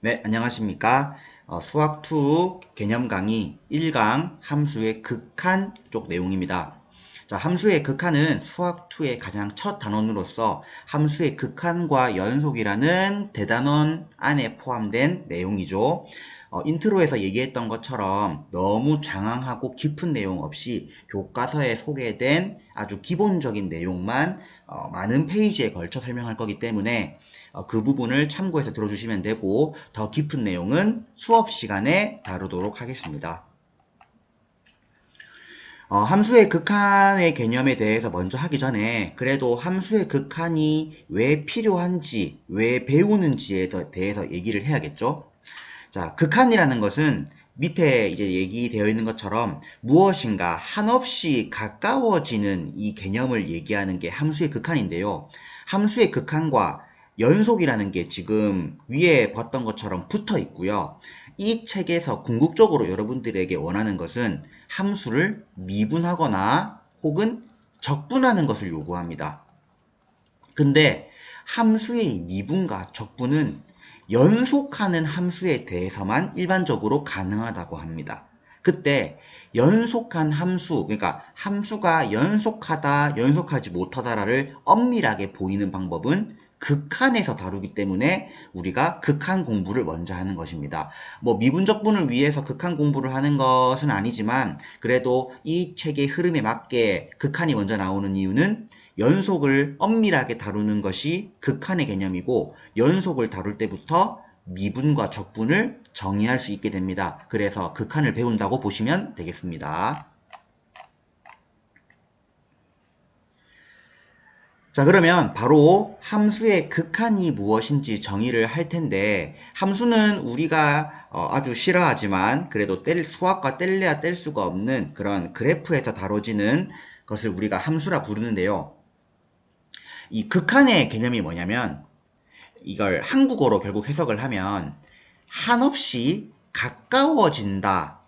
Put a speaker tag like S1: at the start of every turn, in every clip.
S1: 네, 안녕하십니까. 수학2 개념 강의 1강 함수의 극한 쪽 내용입니다. 자, 함수의 극한은 수학2의 가장 첫 단원으로서 함수의 극한과 연속이라는 대단원 안에 포함된 내용이죠. 인트로에서 얘기했던 것처럼 너무 장황하고 깊은 내용 없이 교과서에 소개된 아주 기본적인 내용만 많은 페이지에 걸쳐 설명할 거기 때문에 그 부분을 참고해서 들어주시면 되고 더 깊은 내용은 수업 시간에 다루도록 하겠습니다. 함수의 극한의 개념에 대해서 먼저 하기 전에 그래도 함수의 극한이 왜 필요한지, 왜 배우는지에 대해서 얘기를 해야겠죠? 자, 극한이라는 것은 밑에 이제 얘기되어 있는 것처럼 무엇인가 한없이 가까워지는 이 개념을 얘기하는 게 함수의 극한인데요. 함수의 극한과 연속이라는 게 지금 위에 봤던 것처럼 붙어 있고요. 이 책에서 궁극적으로 여러분들에게 원하는 것은 함수를 미분하거나 혹은 적분하는 것을 요구합니다. 근데 함수의 미분과 적분은 연속하는 함수에 대해서만 일반적으로 가능하다고 합니다. 그때 연속한 함수, 그러니까 함수가 연속하다, 연속하지 못하다를 엄밀하게 보이는 방법은 극한에서 다루기 때문에 우리가 극한 공부를 먼저 하는 것입니다. 뭐 미분적분을 위해서 극한 공부를 하는 것은 아니지만 그래도 이 책의 흐름에 맞게 극한이 먼저 나오는 이유는 연속을 엄밀하게 다루는 것이 극한의 개념이고 연속을 다룰 때부터 미분과 적분을 정의할 수 있게 됩니다. 그래서 극한을 배운다고 보시면 되겠습니다. 자, 그러면 바로 함수의 극한이 무엇인지 정의를 할 텐데, 함수는 우리가 아주 싫어하지만 그래도 수학과 뗄래야 뗄 수가 없는 그런 그래프에서 다뤄지는 것을 우리가 함수라 부르는데요. 이 극한의 개념이 뭐냐면 이걸 한국어로 결국 해석을 하면 한없이 가까워진다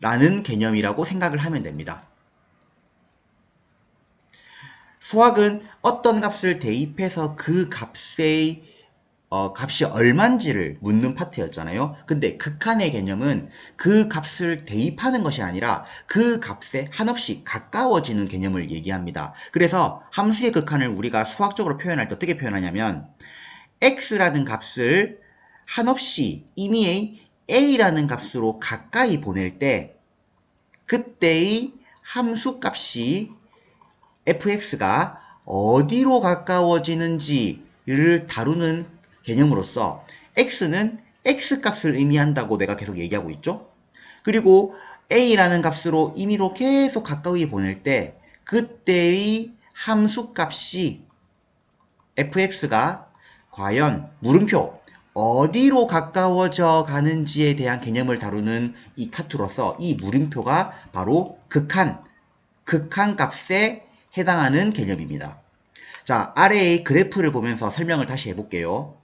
S1: 라는 개념이라고 생각을 하면 됩니다. 수학은 어떤 값을 대입해서 그 값이 얼만지를 묻는 파트였잖아요. 근데 극한의 개념은 그 값을 대입하는 것이 아니라 그 값에 한없이 가까워지는 개념을 얘기합니다. 그래서 함수의 극한을 우리가 수학적으로 표현할 때 어떻게 표현하냐면 x라는 값을 한없이 이미 a라는 값으로 가까이 보낼 때 그때의 함수값이 fx가 어디로 가까워지는지를 다루는 개념으로서 x는 x값을 의미한다고 내가 계속 얘기하고 있죠. 그리고 a라는 값으로 임의로 계속 가까이 보낼 때 그때의 함수값이 fx가 과연 물음표 어디로 가까워져 가는지에 대한 개념을 다루는 이 파트로서 이 물음표가 바로 극한 값에 해당하는 개념입니다. 자, 아래의 그래프를 보면서 설명을 다시 해볼게요.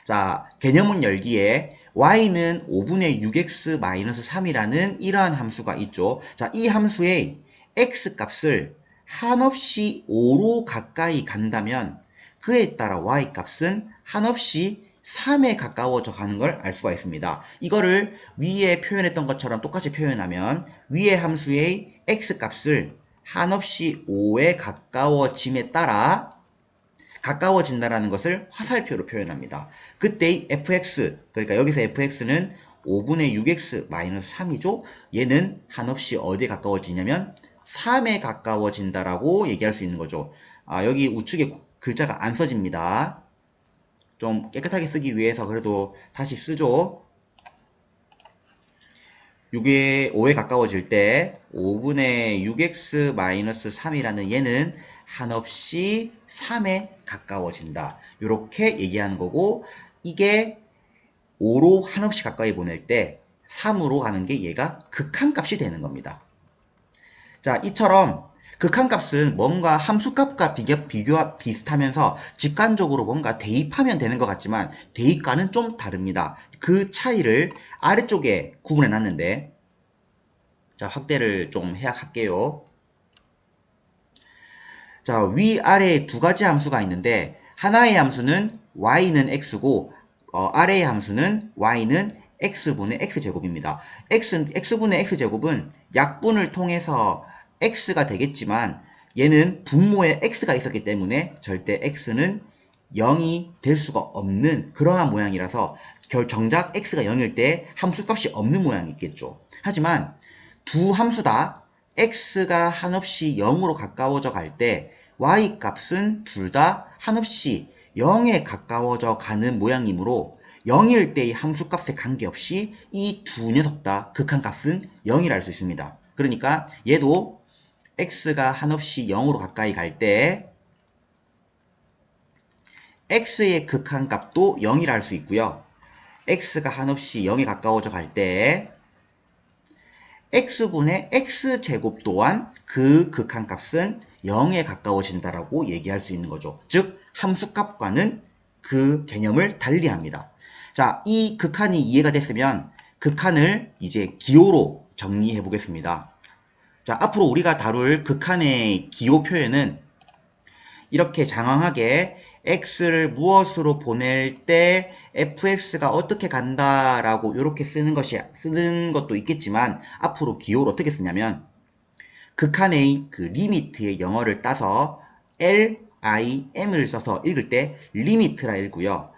S1: 자, 개념은 열기에 y는 5분의 6x-3이라는 이러한 함수가 있죠. 자, 이 함수의 x값을 한없이 5로 가까이 간다면 그에 따라 y값은 한없이 3에 가까워져 가는 걸 알 수가 있습니다. 이거를 위에 표현했던 것처럼 똑같이 표현하면 위의 함수의 x값을 한없이 5에 가까워짐에 따라 가까워진다라는 것을 화살표로 표현합니다. 그때의 fx, 그러니까 여기서 fx는 5분의 6x-3이죠. 얘는 한없이 어디에 가까워지냐면 3에 가까워진다라고 얘기할 수 있는 거죠. 여기 우측에 글자가 안 써집니다. 좀 깨끗하게 쓰기 위해서 그래도 다시 쓰죠. 6에 5에 가까워질 때 5분의 6x-3이라는 얘는 한없이 3에 가까워진다. 이렇게 얘기하는 거고 이게 5로 한없이 가까이 보낼 때 3으로 가는 게 얘가 극한값이 되는 겁니다. 자, 이처럼 극한값은 뭔가 함수값과 비슷하면서 직관적으로 뭔가 대입하면 되는 것 같지만 대입과는 좀 다릅니다. 그 차이를 아래쪽에 구분해 놨는데 자, 확대를 좀 할게요. 자, 위아래에 두 가지 함수가 있는데 하나의 함수는 y는 x고 아래의 함수는 y는 x분의 x제곱입니다. x분의 x제곱은 약분을 통해서 x가 되겠지만 얘는 분모에 x가 있었기 때문에 절대 x는 0이 될 수가 없는 그러한 모양이라서 정작 x가 0일 때 함수값이 없는 모양이 있겠죠. 하지만 두 함수 다 x가 한없이 0으로 가까워져 갈 때 y 값은 둘 다 한없이 0에 가까워져 가는 모양이므로 0일 때의 함수값에 관계없이 이 두 녀석 다 극한값은 0이라 할 수 있습니다. 그러니까 얘도 x가 한없이 0으로 가까이 갈 때 x의 극한값도 0이라 할 수 있고요. x가 한없이 0에 가까워져 갈 때 x분의 x제곱 또한 그 극한값은 0에 가까워진다라고 얘기할 수 있는 거죠. 즉 함수값과는 그 개념을 달리합니다. 자, 이 극한이 이해가 됐으면 극한을 이제 기호로 정리해 보겠습니다. 자, 앞으로 우리가 다룰 극한의 기호 표현은 이렇게 장황하게 x를 무엇으로 보낼 때 fx가 어떻게 간다라고 이렇게 쓰는 것도 있겠지만 앞으로 기호를 어떻게 쓰냐면 극한의 그 리미트의 영어를 따서 lim을 써서 읽을 때 리미트라 읽고요.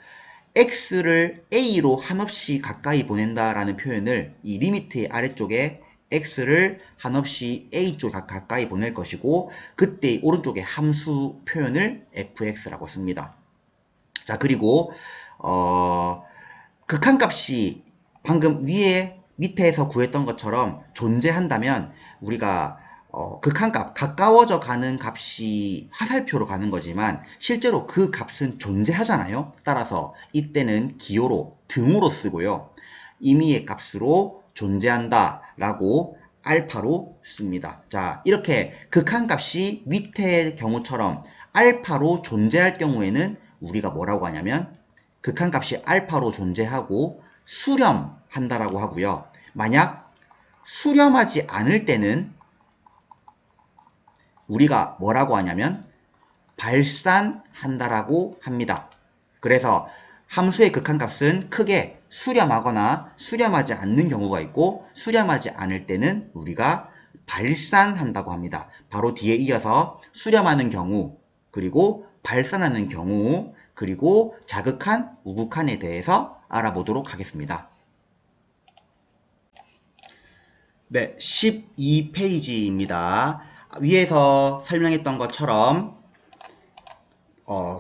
S1: x를 a로 한없이 가까이 보낸다라는 표현을 이 리미트의 아래쪽에 x를 한없이 a 쪽 가까이 보낼 것이고 그때 오른쪽에 함수 표현을 fx라고 씁니다. 자, 그리고 극한값이 방금 밑에서 구했던 것처럼 존재한다면 우리가 극한값, 가까워져 가는 값이 화살표로 가는 거지만 실제로 그 값은 존재하잖아요. 따라서 이때는 기호로 등호로 쓰고요. 임의의 값으로 존재한다 라고 알파로 씁니다. 자, 이렇게 극한값이 밑의 경우처럼 알파로 존재할 경우에는 우리가 뭐라고 하냐면 극한값이 알파로 존재하고 수렴한다라고 하고요. 만약 수렴하지 않을 때는 우리가 뭐라고 하냐면 발산한다라고 합니다. 그래서 함수의 극한값은 크게 수렴하거나 수렴하지 않는 경우가 있고 수렴하지 않을 때는 우리가 발산한다고 합니다. 바로 뒤에 이어서 수렴하는 경우 그리고 발산하는 경우 그리고 자극한, 우극한에 대해서 알아보도록 하겠습니다. 네, 12페이지입니다. 위에서 설명했던 것처럼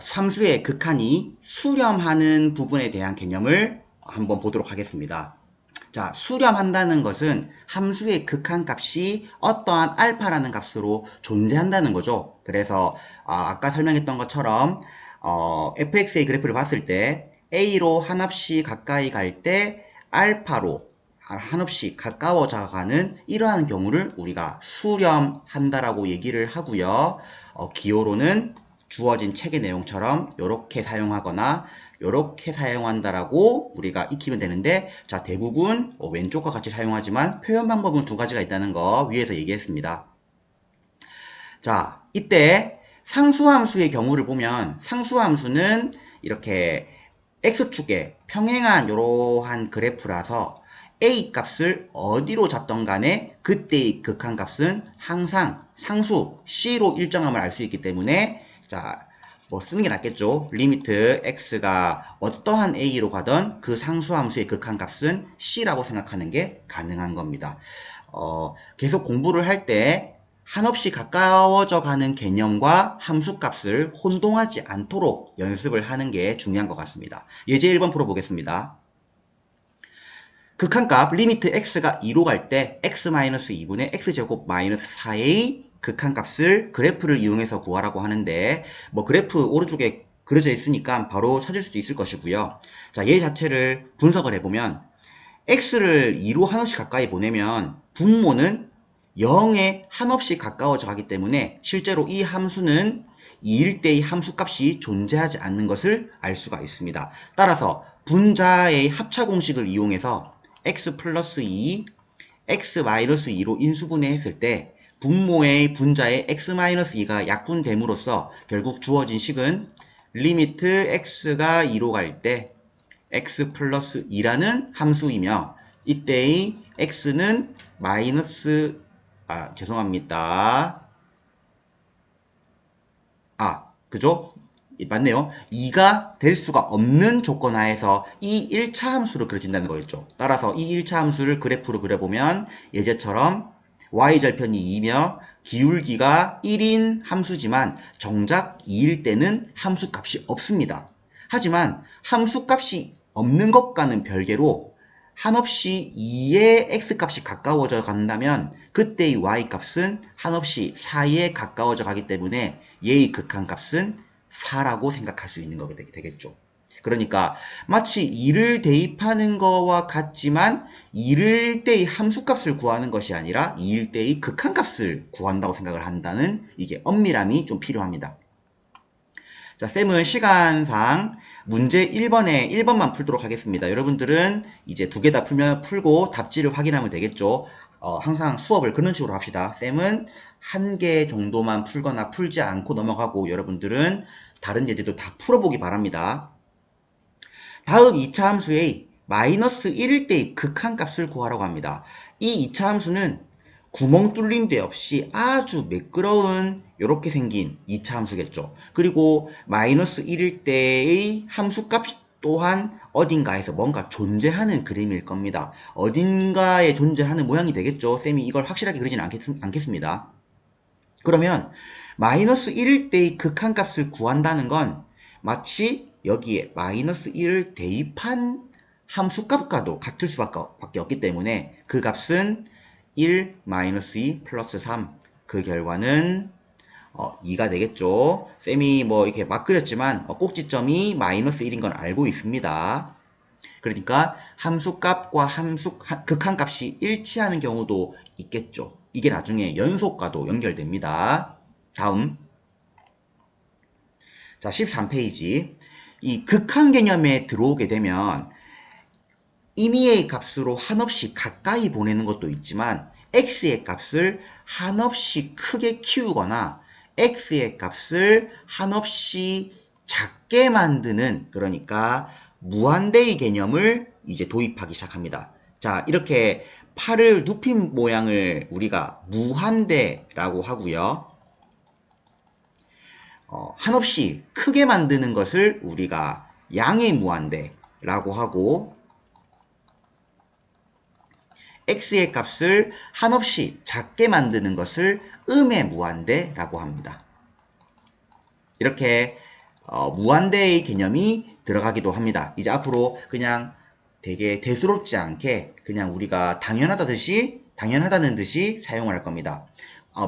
S1: 함수의 극한이 수렴하는 부분에 대한 개념을 한번 보도록 하겠습니다. 자, 수렴한다는 것은 함수의 극한값이 어떠한 알파라는 값으로 존재한다는 거죠. 그래서 아까 설명했던 것처럼 fx의 그래프를 봤을 때 a로 한없이 가까이 갈 때 알파로 한없이 가까워져 가는 이러한 경우를 우리가 수렴한다라고 얘기를 하고요. 기호로는 주어진 책의 내용처럼 이렇게 사용하거나 이렇게 사용한다라고 우리가 익히면 되는데 자, 대부분 왼쪽과 같이 사용하지만 표현 방법은 두 가지가 있다는 거 위에서 얘기했습니다. 자, 이때 상수함수의 경우를 보면 상수함수는 이렇게 x축에 평행한 이러한 그래프라서 a 값을 어디로 잡던 간에 그때의 극한값은 항상 상수 c로 일정함을 알 수 있기 때문에 자, 뭐 쓰는 게 낫겠죠. 리미트 x가 어떠한 a로 가던 그 상수함수의 극한값은 c라고 생각하는 게 가능한 겁니다. 계속 공부를 할 때 한없이 가까워져 가는 개념과 함수값을 혼동하지 않도록 연습을 하는 게 중요한 것 같습니다. 예제 1번 풀어보겠습니다. 극한값 리미트 x가 2로 갈 때 x-2분의 x제곱 마이너스 4의 극한값을 그래프를 이용해서 구하라고 하는데 뭐 그래프 오른쪽에 그려져 있으니까 바로 찾을 수도 있을 것이고요. 자, 얘 자체를 분석을 해보면 x를 2로 한없이 가까이 보내면 분모는 0에 한없이 가까워져 가기 때문에 실제로 이 함수는 2일 때의 함수값이 존재하지 않는 것을 알 수가 있습니다. 따라서 분자의 합차 공식을 이용해서 x 플러스 2, x 마이너스 2로 인수분해했을 때 분모의 분자의 x 마이너스 2가 약분됨으로써 결국 주어진 식은 리미트 x가 2로 갈 때 x 플러스 2라는 함수이며 이때의 x는 마이너스 죄송합니다. 그죠? 맞네요. 2가 될 수가 없는 조건 하에서 이 1차 함수로 그려진다는 거였죠. 따라서 이 1차 함수를 그래프로 그려보면 예제처럼 y절편이 2며 기울기가 1인 함수지만 정작 2일 때는 함수값이 없습니다. 하지만 함수값이 없는 것과는 별개로 한없이 2의 x값이 가까워져 간다면 그때의 y값은 한없이 4에 가까워져 가기 때문에 얘의 극한값은 4라고 생각할 수 있는 거게 되겠죠. 그러니까 마치 2를 대입하는 거와 같지만 2일 때의 함수값을 구하는 것이 아니라 2일 때의 극한값을 구한다고 생각을 한다는 이게 엄밀함이 좀 필요합니다. 자, 쌤은 시간상 문제 1번만 풀도록 하겠습니다. 여러분들은 이제 두 개 다 풀고 답지를 확인하면 되겠죠. 항상 수업을 그런 식으로 합시다. 쌤은 한 개 정도만 풀거나 풀지 않고 넘어가고 여러분들은 다른 예제도 다 풀어보기 바랍니다. 다음 2차 함수의 마이너스 1일 때의 극한값을 구하라고 합니다. 이 2차 함수는 구멍 뚫린 데 없이 아주 매끄러운 이렇게 생긴 2차 함수겠죠. 그리고 마이너스 1일 때의 함수값 또한 어딘가에서 뭔가 존재하는 그림일 겁니다. 어딘가에 존재하는 모양이 되겠죠. 쌤이 이걸 확실하게 그리지는 않겠습니다. 그러면 마이너스 1일 때의 극한값을 구한다는 건 마치 여기에 마이너스 1을 대입한 함수값과도 같을 수밖에 없기 때문에 그 값은 1 마이너스 2 플러스 3 그 결과는 2가 되겠죠. 쌤이 뭐 이렇게 막 그렸지만 꼭지점이 마이너스 1인 건 알고 있습니다. 그러니까 함수값과 극한값이 일치하는 경우도 있겠죠. 이게 나중에 연속과도 연결됩니다. 다음 자 13페이지 이 극한 개념에 들어오게 되면 임의의 값으로 한없이 가까이 보내는 것도 있지만 x의 값을 한없이 크게 키우거나 x의 값을 한없이 작게 만드는 그러니까 무한대의 개념을 이제 도입하기 시작합니다. 자, 이렇게 팔을 눕힌 모양을 우리가 무한대라고 하고요. 한없이 크게 만드는 것을 우리가 양의 무한대라고 하고 x의 값을 한없이 작게 만드는 것을 음의 무한대라고 합니다. 이렇게 무한대의 개념이 들어가기도 합니다. 이제 앞으로 그냥 되게 대수롭지 않게 그냥 우리가 당연하다는 듯이 사용을 할 겁니다.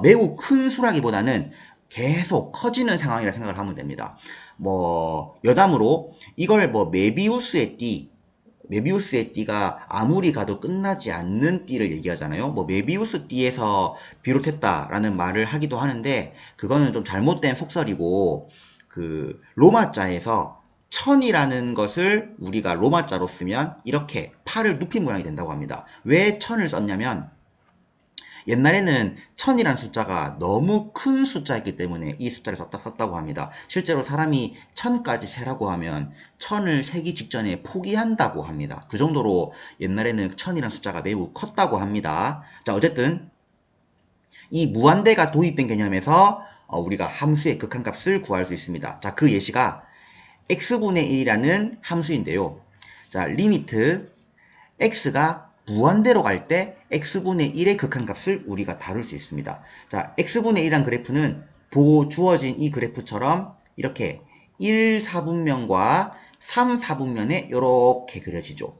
S1: 매우 큰 수라기보다는 계속 커지는 상황이라 생각을 하면 됩니다. 뭐 여담으로 이걸 뭐 메비우스의 띠가 아무리 가도 끝나지 않는 띠를 얘기하잖아요. 뭐 메비우스 띠에서 비롯했다라는 말을 하기도 하는데 그거는 좀 잘못된 속설이고 그 로마자에서 천이라는 것을 우리가 로마자로 쓰면 이렇게 팔을 눕힌 모양이 된다고 합니다. 왜 천을 썼냐면 옛날에는 천이라는 숫자가 너무 큰 숫자였기 때문에 이 숫자를 썼다고 합니다. 실제로 사람이 천까지 세라고 하면 천을 세기 직전에 포기한다고 합니다. 그 정도로 옛날에는 천이라는 숫자가 매우 컸다고 합니다. 자, 어쨌든 이 무한대가 도입된 개념에서 우리가 함수의 극한값을 구할 수 있습니다. 자, 그 예시가 x분의 1이라는 함수인데요. 자, 리미트 x가 무한대로 갈 때 x분의 1의 극한값을 우리가 다룰 수 있습니다. 자, x분의 1이란 그래프는 주어진 이 그래프처럼 이렇게 1, 4분면과 3, 4분면에 이렇게 그려지죠.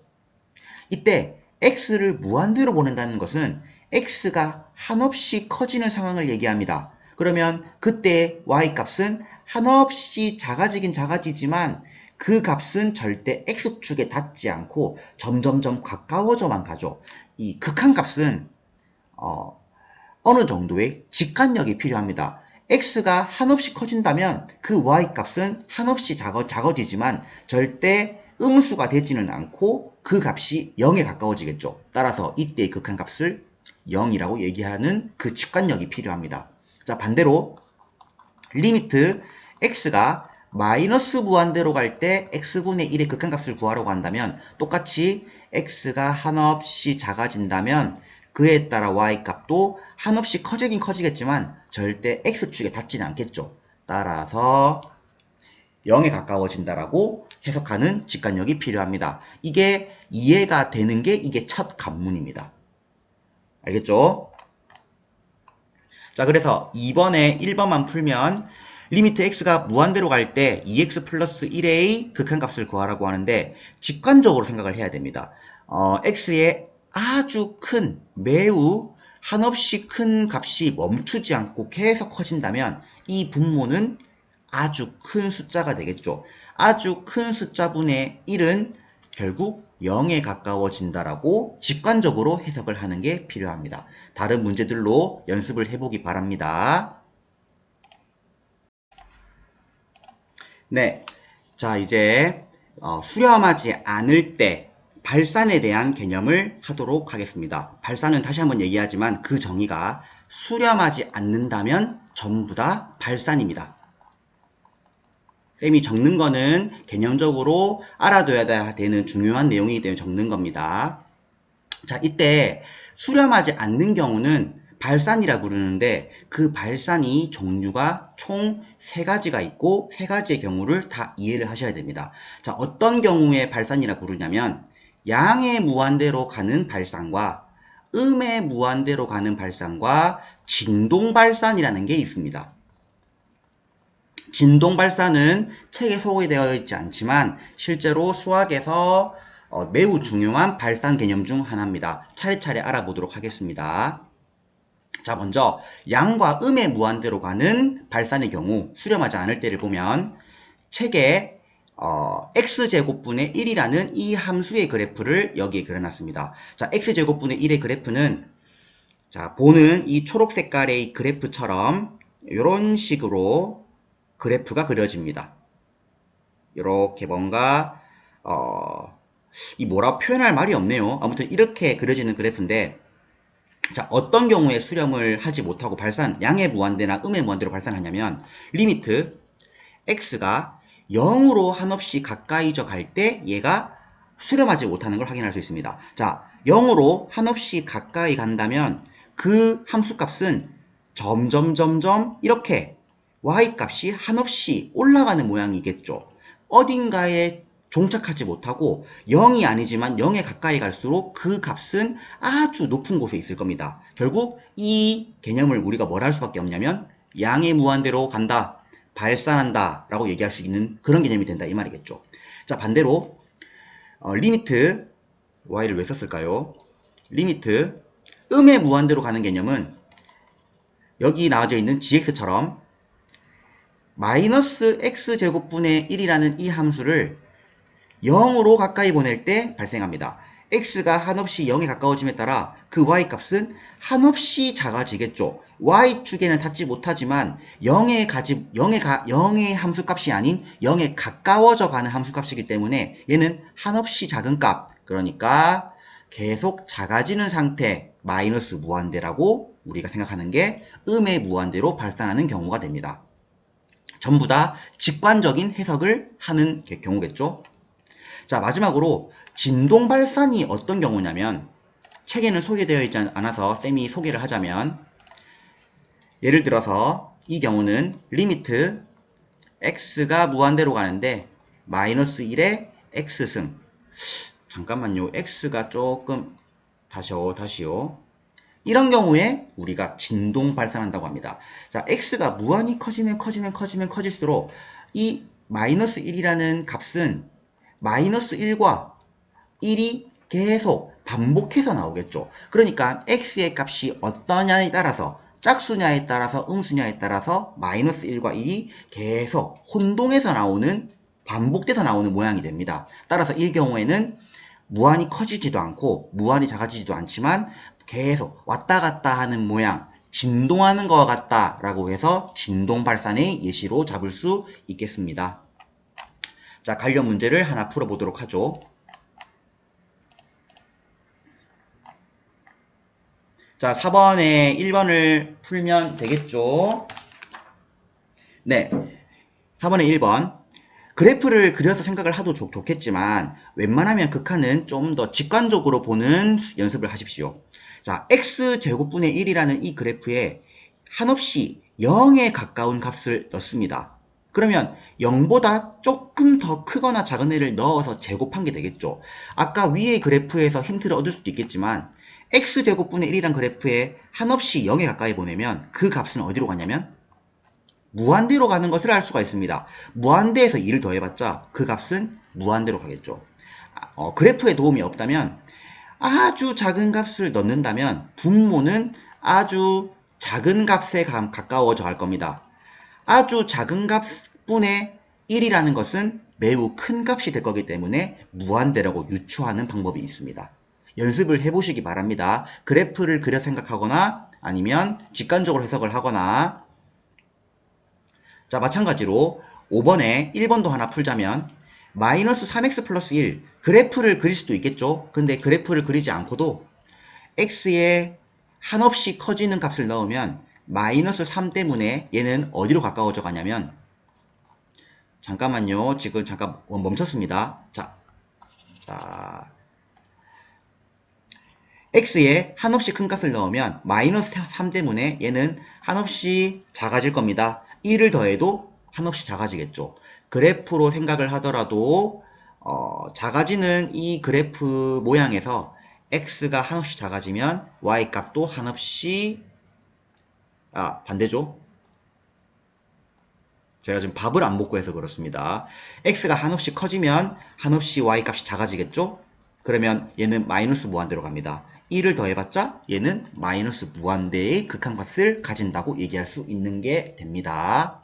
S1: 이때 x를 무한대로 보낸다는 것은 x가 한없이 커지는 상황을 얘기합니다. 그러면 그때 y값은 한없이 작아지긴 작아지지만 그 값은 절대 x축에 닿지 않고 점점점 가까워져만 가죠. 이 극한값은 어느 정도의 직관력이 필요합니다. x가 한없이 커진다면 그 y값은 한없이 작아지지만 절대 음수가 되지는 않고 그 값이 0에 가까워지겠죠. 따라서 이때의 극한값을 0이라고 얘기하는 그 직관력이 필요합니다. 자, 반대로 리미트 x가 마이너스 무한대로 갈 때 x분의 1의 극한값을 구하려고 한다면 똑같이 x가 한없이 작아진다면 그에 따라 y값도 한없이 커지긴 커지겠지만 절대 x축에 닿지는 않겠죠. 따라서 0에 가까워진다라고 해석하는 직관력이 필요합니다. 이게 이해가 되는 게 이게 첫 관문입니다. 알겠죠? 자, 그래서 2번에 1번만 풀면 리미트 x가 무한대로 갈 때 2x 플러스 1의 극한값을 구하라고 하는데 직관적으로 생각을 해야 됩니다. x의 아주 큰, 매우 한없이 큰 값이 멈추지 않고 계속 커진다면 이 분모는 아주 큰 숫자가 되겠죠. 아주 큰 숫자분의 1은 결국 0에 가까워진다라고 직관적으로 해석을 하는 게 필요합니다. 다른 문제들로 연습을 해보기 바랍니다. 네, 자 이제 수렴하지 않을 때 발산에 대한 개념을 하도록 하겠습니다. 발산은 다시 한번 얘기하지만 그 정의가 수렴하지 않는다면 전부 다 발산입니다. 쌤이 적는 거는 개념적으로 알아둬야 되는 중요한 내용이기 때문에 적는 겁니다. 자, 이때 수렴하지 않는 경우는 발산이라 부르는데 그 발산이 종류가 총 3가지가 있고 3가지의 경우를 다 이해를 하셔야 됩니다. 자, 어떤 경우에 발산이라 부르냐면 양의 무한대로 가는 발산과 음의 무한대로 가는 발산과 진동 발산이라는 게 있습니다. 진동 발산은 책에 소개되어 있지 않지만 실제로 수학에서 매우 중요한 발산 개념 중 하나입니다. 차례차례 알아보도록 하겠습니다. 자, 먼저 양과 음의 무한대로 가는 발산의 경우 수렴하지 않을 때를 보면 책에 x제곱분의 1이라는 이 함수의 그래프를 여기에 그려놨습니다. 자, x제곱분의 1의 그래프는 자, 보는 이 초록 색깔의 그래프처럼 이런 식으로 그래프가 그려집니다. 이렇게 뭔가 이 뭐라 표현할 말이 없네요. 아무튼 이렇게 그려지는 그래프인데 자, 어떤 경우에 수렴을 하지 못하고 양의 무한대나 음의 무한대로 발산하냐면 리미트 x가 0으로 한없이 가까이져 갈 때 얘가 수렴하지 못하는 걸 확인할 수 있습니다. 자, 0으로 한없이 가까이 간다면 그 함수값은 점점 이렇게 y값이 한없이 올라가는 모양이겠죠. 어딘가에 종착하지 못하고 0이 아니지만 0에 가까이 갈수록 그 값은 아주 높은 곳에 있을 겁니다. 결국 이 개념을 우리가 뭘 할 수밖에 없냐면 양의 무한대로 간다, 발산한다 라고 얘기할 수 있는 그런 개념이 된다 이 말이겠죠. 자, 반대로 리미트 y를 왜 썼을까요? 리미트 음의 무한대로 가는 개념은 여기 나와져 있는 gx처럼 마이너스 x제곱분의 1이라는 이 함수를 0으로 가까이 보낼 때 발생합니다. x가 한없이 0에 가까워짐에 따라 그 y값은 한없이 작아지겠죠. y축에는 닿지 못하지만 0의 함수값이 아닌 0에 가까워져 가는 함수값이기 때문에 얘는 한없이 작은 값, 그러니까 계속 작아지는 상태, 마이너스 무한대라고 우리가 생각하는 게 음의 무한대로 발산하는 경우가 됩니다. 전부 다 직관적인 해석을 하는 경우겠죠. 자, 마지막으로 진동 발산이 어떤 경우냐면 책에는 소개되어 있지 않아서 쌤이 소개를 하자면 예를 들어서 이 경우는 리미트 x가 무한대로 가는데 마이너스 1의 x승, 잠깐만요, x가 조금 다시요. 이런 경우에 우리가 진동 발산한다고 합니다. 자, x가 무한히 커질수록 이 마이너스 1이라는 값은 마이너스 1과 1이 계속 반복해서 나오겠죠. 그러니까 x의 값이 어떠냐에 따라서 짝수냐에 따라서 음수냐에 따라서 마이너스 1과 1이 계속 혼동해서 나오는, 반복돼서 나오는 모양이 됩니다. 따라서 이 경우에는 무한히 커지지도 않고 무한히 작아지지도 않지만 계속 왔다 갔다 하는 모양, 진동하는 것 같다 라고 해서 진동 발산의 예시로 잡을 수 있겠습니다. 자, 관련 문제를 하나 풀어보도록 하죠. 자, 4번에 1번을 풀면 되겠죠. 네, 4번에 1번 그래프를 그려서 생각을 하도 좋겠지만 웬만하면 극한은 좀 더 직관적으로 보는 연습을 하십시오. 자, x제곱분의 1이라는 이 그래프에 한없이 0에 가까운 값을 넣습니다. 그러면 0보다 조금 더 크거나 작은 애를 넣어서 제곱한 게 되겠죠. 아까 위의 그래프에서 힌트를 얻을 수도 있겠지만 x제곱분의 1이란 그래프에 한없이 0에 가까이 보내면 그 값은 어디로 가냐면 무한대로 가는 것을 알 수가 있습니다. 무한대에서 2를 더해봤자 그 값은 무한대로 가겠죠. 그래프에 도움이 없다면 아주 작은 값을 넣는다면 분모는 아주 작은 값에 가까워져 갈 겁니다. 아주 작은 값분의 1이라는 것은 매우 큰 값이 될 거기 때문에 무한대라고 유추하는 방법이 있습니다. 연습을 해보시기 바랍니다. 그래프를 그려 생각하거나 아니면 직관적으로 해석을 하거나. 자, 마찬가지로 5번에 1번도 하나 풀자면 마이너스 3x 플러스 1 그래프를 그릴 수도 있겠죠. 근데 그래프를 그리지 않고도 x에 한없이 커지는 값을 넣으면 마이너스 3 때문에 얘는 어디로 가까워져 가냐면, 잠깐만요. 지금 잠깐 멈췄습니다. 자, x에 한없이 큰 값을 넣으면 마이너스 3 때문에 얘는 한없이 작아질 겁니다. 1을 더해도 한없이 작아지겠죠. 그래프로 생각을 하더라도 작아지는 이 그래프 모양에서 x가 한없이 작아지면 y 값도 한없이 반대죠. 제가 지금 밥을 안 먹고 해서 그렇습니다. x가 한없이 커지면 한없이 y 값이 작아지겠죠? 그러면 얘는 마이너스 무한대로 갑니다. 1을 더해봤자 얘는 마이너스 무한대의 극한값을 가진다고 얘기할 수 있는 게 됩니다.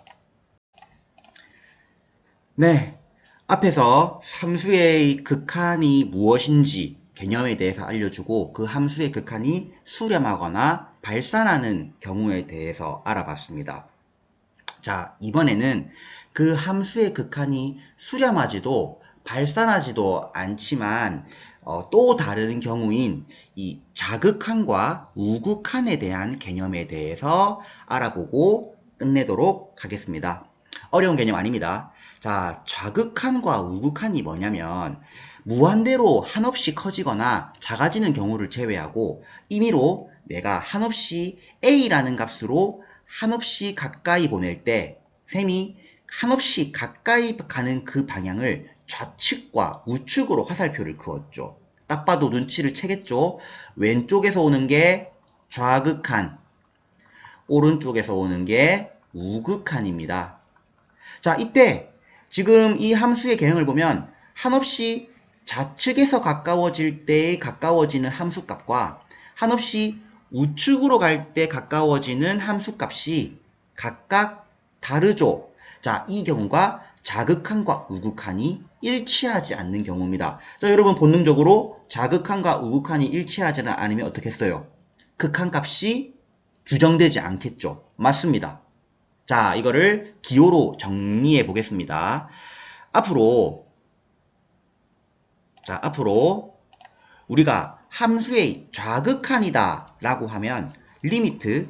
S1: 네, 앞에서 함수의 극한이 무엇인지 개념에 대해서 알려주고 그 함수의 극한이 수렴하거나 발산하는 경우에 대해서 알아봤습니다. 자, 이번에는 그 함수의 극한이 수렴하지도 발산하지도 않지만 또 다른 경우인 이 자극한과 우극한에 대한 개념에 대해서 알아보고 끝내도록 하겠습니다. 어려운 개념 아닙니다. 자, 자극한과 우극한이 뭐냐면 무한대로 한없이 커지거나 작아지는 경우를 제외하고 임의로 내가 한없이 a라는 값으로 한없이 가까이 보낼 때 셈이 한없이 가까이 가는 그 방향을 좌측과 우측으로 화살표를 그었죠. 딱 봐도 눈치를 채겠죠. 왼쪽에서 오는 게 좌극한, 오른쪽에서 오는 게 우극한입니다. 자, 이때 지금 이 함수의 개형을 보면 한없이 좌측에서 가까워질 때 가까워지는 함수값과 한없이 우측으로 갈 때 가까워지는 함수값이 각각 다르죠. 자, 이 경우가 자극한과 우극한이 일치하지 않는 경우입니다. 자, 여러분 본능적으로 자극한과 우극한이 일치하지 않으면 어떻게 했어요? 극한값이 규정되지 않겠죠. 맞습니다. 자, 이거를 기호로 정리해 보겠습니다. 앞으로 우리가 함수의 좌극한이다 라고 하면 리미트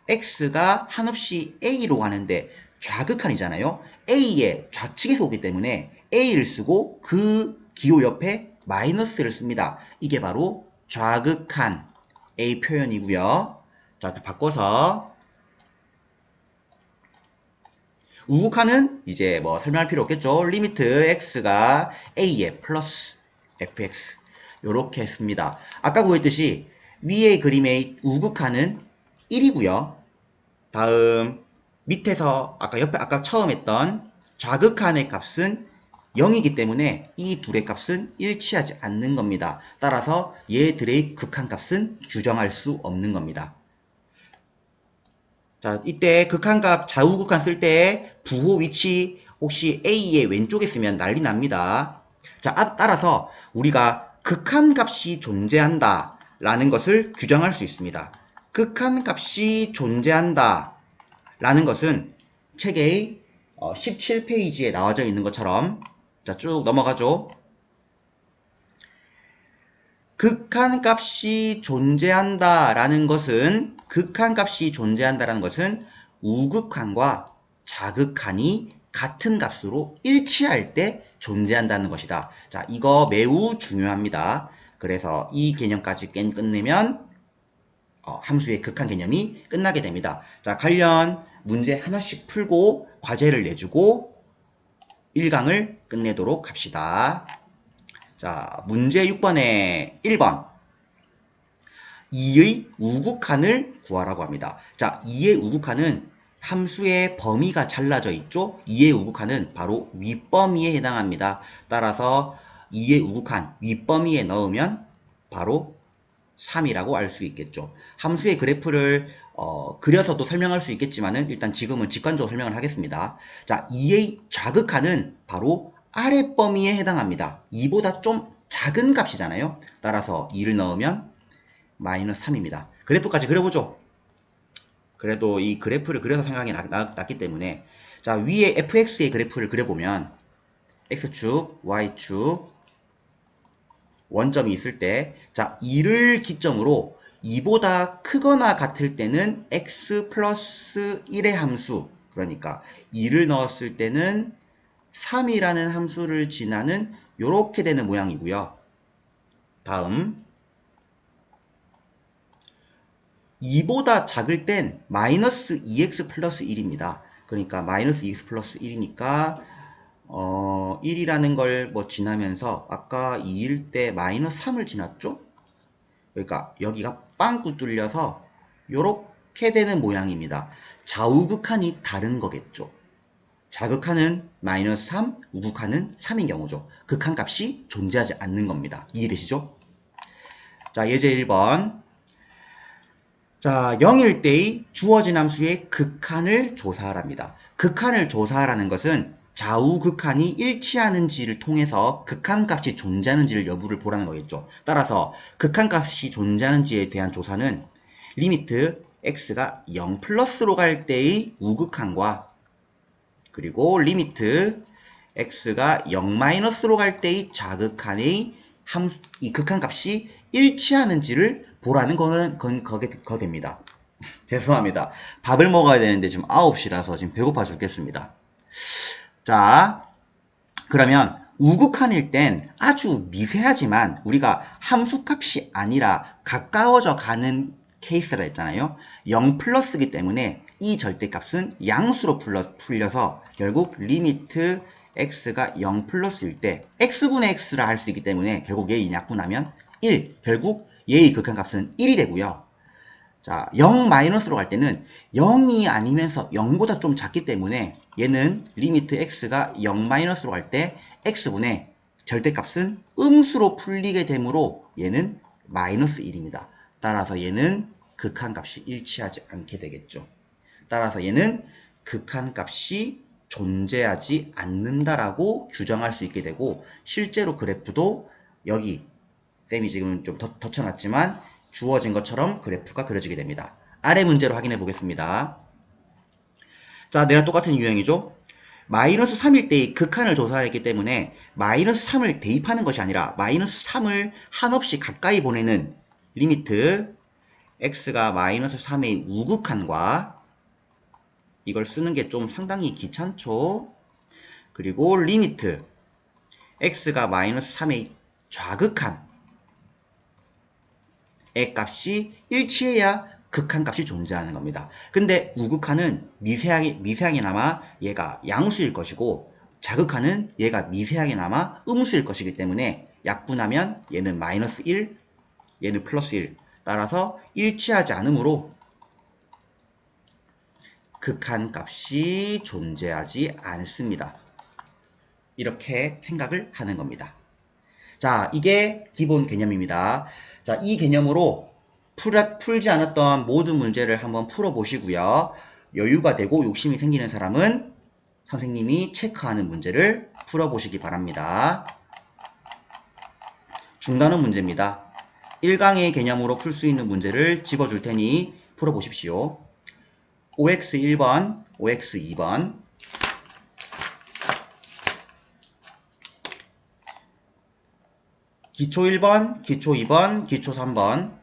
S1: x가 한없이 a로 가는데 좌극한이잖아요. a의 좌측에서 오기 때문에 a를 쓰고 그 기호 옆에 마이너스를 씁니다. 이게 바로 좌극한 a 표현이고요. 자, 바꿔서 우극한은 이제 뭐 설명할 필요 없겠죠. 리미트 x가 a에 플러스 fx 요렇게 했습니다. 아까 보였듯이 위의 그림의 우극한은 1이고요. 다음 밑에서 아까 처음 했던 좌극한의 값은 0이기 때문에 이 둘의 값은 일치하지 않는 겁니다. 따라서 얘들의 극한값은 규정할 수 없는 겁니다. 자, 이때 극한값 좌우극한 쓸 때 부호 위치 혹시 A의 왼쪽에 쓰면 난리 납니다. 자, 따라서 우리가 극한값이 존재한다 라는 것을 규정할 수 있습니다. 극한값이 존재한다 라는 것은 책의 17페이지에 나와져 있는 것처럼, 자, 쭉 넘어가죠. 극한값이 존재한다라는 것은 우극한과 자극한이 같은 값으로 일치할 때 존재한다는 것이다. 자, 이거 매우 중요합니다. 그래서 이 개념까지 끝내면 함수의 극한 개념이 끝나게 됩니다. 자, 관련 문제 하나씩 풀고 과제를 내주고 1강을 끝내도록 합시다. 자, 문제 6번에 1번. 2의 우극한을 구하라고 합니다. 자, 2의 우극한은 함수의 범위가 잘라져 있죠? 2의 우극한은 바로 윗범위에 해당합니다. 따라서 2의 우극한 윗범위에 넣으면 바로 3이라고 알 수 있겠죠. 함수의 그래프를 그려서도 설명할 수 있겠지만은 일단 지금은 직관적으로 설명을 하겠습니다. 자, 2의 좌극한은 바로 아랫범위에 해당합니다. 2보다 좀 작은 값이잖아요. 따라서 2를 넣으면 마이너스 3입니다. 그래프까지 그려보죠. 그래도 이 그래프를 그려서 생각이 났기 때문에 자, 위에 fx의 그래프를 그려보면 x축, y축 원점이 있을 때 자, 2를 기점으로 2보다 크거나 같을 때는 x 플러스 1의 함수, 그러니까 2를 넣었을 때는 3이라는 함수를 지나는 요렇게 되는 모양이고요. 다음 2보다 작을 땐 마이너스 2x 플러스 1입니다. 그러니까 마이너스 2x 플러스 1이니까 1이라는 걸 뭐 지나면서 아까 2일 때 마이너스 3을 지났죠? 그러니까 여기가 빵꾸 뚫려서 요렇게 되는 모양입니다. 좌우극한이 다른 거겠죠. 좌극한은 마이너스 3, 우극한은 3인 경우죠. 극한값이 존재하지 않는 겁니다. 이해되시죠? 자, 예제 1번. 자, 0일 때의 주어진 함수의 극한을 조사하랍니다. 극한을 조사하라는 것은 좌우 극한이 일치하는지를 통해서 극한값이 존재하는지를 여부를 보라는 거겠죠. 따라서 극한값이 존재하는지에 대한 조사는 리미트 x가 0 플러스로 갈 때의 우극한과 그리고 리미트 x가 0 마이너스로 갈 때의 좌극한의 이 극한값이 일치하는지를 보라는 거는 그거 됩니다. 죄송합니다. 밥을 먹어야 되는데 지금 9시라서 지금 배고파 죽겠습니다. 자, 그러면 우극한일 땐 아주 미세하지만 우리가 함수값이 아니라 가까워져 가는 케이스라 했잖아요. 0 플러스이기 때문에 이 절대값은 양수로 풀려서 결국 리미트 x가 0 플러스일 때 x분의 x라 할 수 있기 때문에 결국 얘 약분하면 1, 결국 얘의 극한값은 1이 되고요. 자, 0 마이너스로 갈 때는 0이 아니면서 0보다 좀 작기 때문에 얘는 리미트 x가 0 마이너스로 갈 때 x분의 절대값은 음수로 풀리게 되므로 얘는 마이너스 1입니다. 따라서 얘는 극한값이 일치하지 않게 되겠죠. 따라서 얘는 극한값이 존재하지 않는다라고 규정할 수 있게 되고 실제로 그래프도 여기 쌤이 지금 좀 더 쳐놨지만 주어진 것처럼 그래프가 그려지게 됩니다. 아래 문제로 확인해 보겠습니다. 자, 내랑 똑같은 유형이죠. 마이너스 3일 때의 극한을 조사했기 때문에 마이너스 3을 대입하는 것이 아니라 마이너스 3을 한없이 가까이 보내는 리미트 x가 마이너스 3의 우극한과 이걸 쓰는 게 좀 상당히 귀찮죠. 그리고 리미트 x가 마이너스 3의 좌극한 의 값이 일치해야 극한값이 존재하는 겁니다. 근데 우극한은 미세하게나마 얘가 양수일 것이고 자극한은 얘가 미세하게나마 음수일 것이기 때문에 약분하면 얘는 마이너스 1, 얘는 플러스 1 따라서 일치하지 않으므로 극한값이 존재하지 않습니다. 이렇게 생각을 하는 겁니다. 자, 이게 기본 개념입니다. 자, 이 개념으로 풀지 않았던 모든 문제를 한번 풀어보시고요. 여유가 되고 욕심이 생기는 사람은 선생님이 체크하는 문제를 풀어보시기 바랍니다. 중단원 문제입니다. 1강의 개념으로 풀 수 있는 문제를 집어줄 테니 풀어보십시오. OX 1번, OX 2번, 기초 1번, 기초 2번, 기초 3번,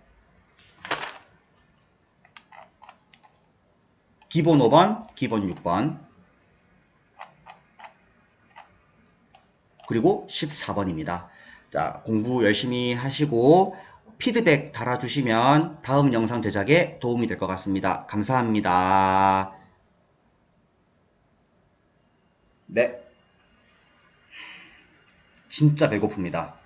S1: 기본 5번, 기본 6번, 그리고 14번입니다. 자, 공부 열심히 하시고 피드백 달아주시면 다음 영상 제작에 도움이 될 것 같습니다. 감사합니다. 네, 진짜 배고픕니다.